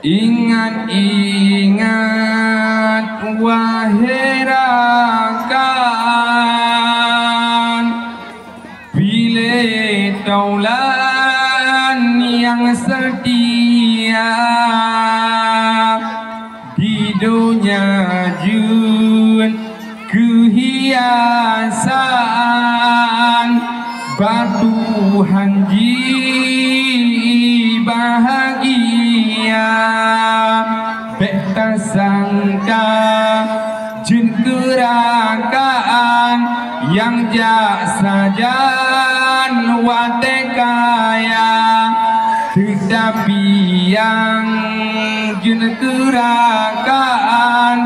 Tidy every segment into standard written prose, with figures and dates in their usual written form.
Ingat-ingat wahai rakan, bila taulan yang setia di dunia jun kehiasan batu hanji bahagia beta sangka jin gerakan yang jak sajan wate kaya tetapi yang jin gerakan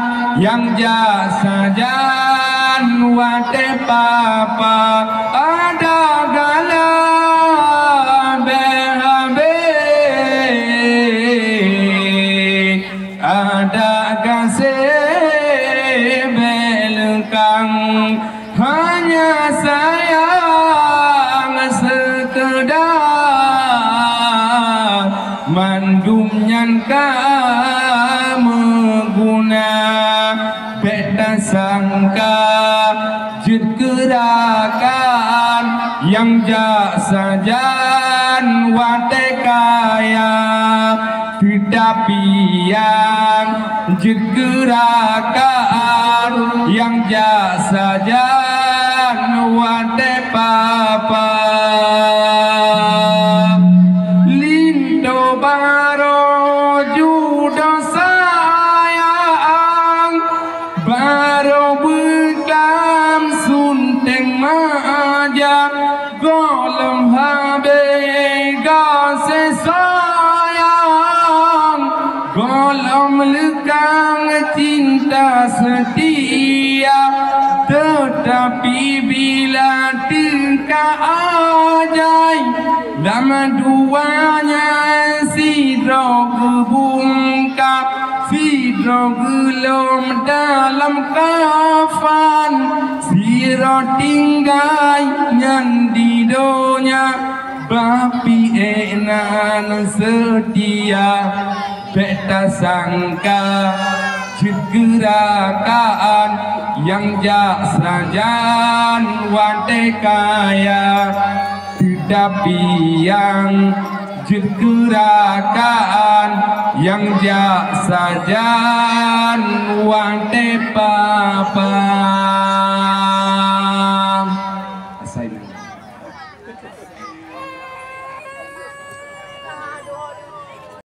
yang jak sajan wate papa ada gala ada kasih belakang hanya sayang sekedar mandumnya mengguna beta sangka jid gerakan yang jak sajan wate kaya tetapi yang jid gerakan yang jak sajan wate papa lindo baro judo sayang baro bekam sunteng majak golem habe gase sayang golem lekang cinta setia tetapi bila tingkah ajai lama duanya sidro gebungkap sidro gelom dalam kafan siro tinggai nyandi donya bapi enan setia beta sangka jid gerakan yang jak sajan wate kaya tetapi yang jid gerakan yang jak sajan wate papa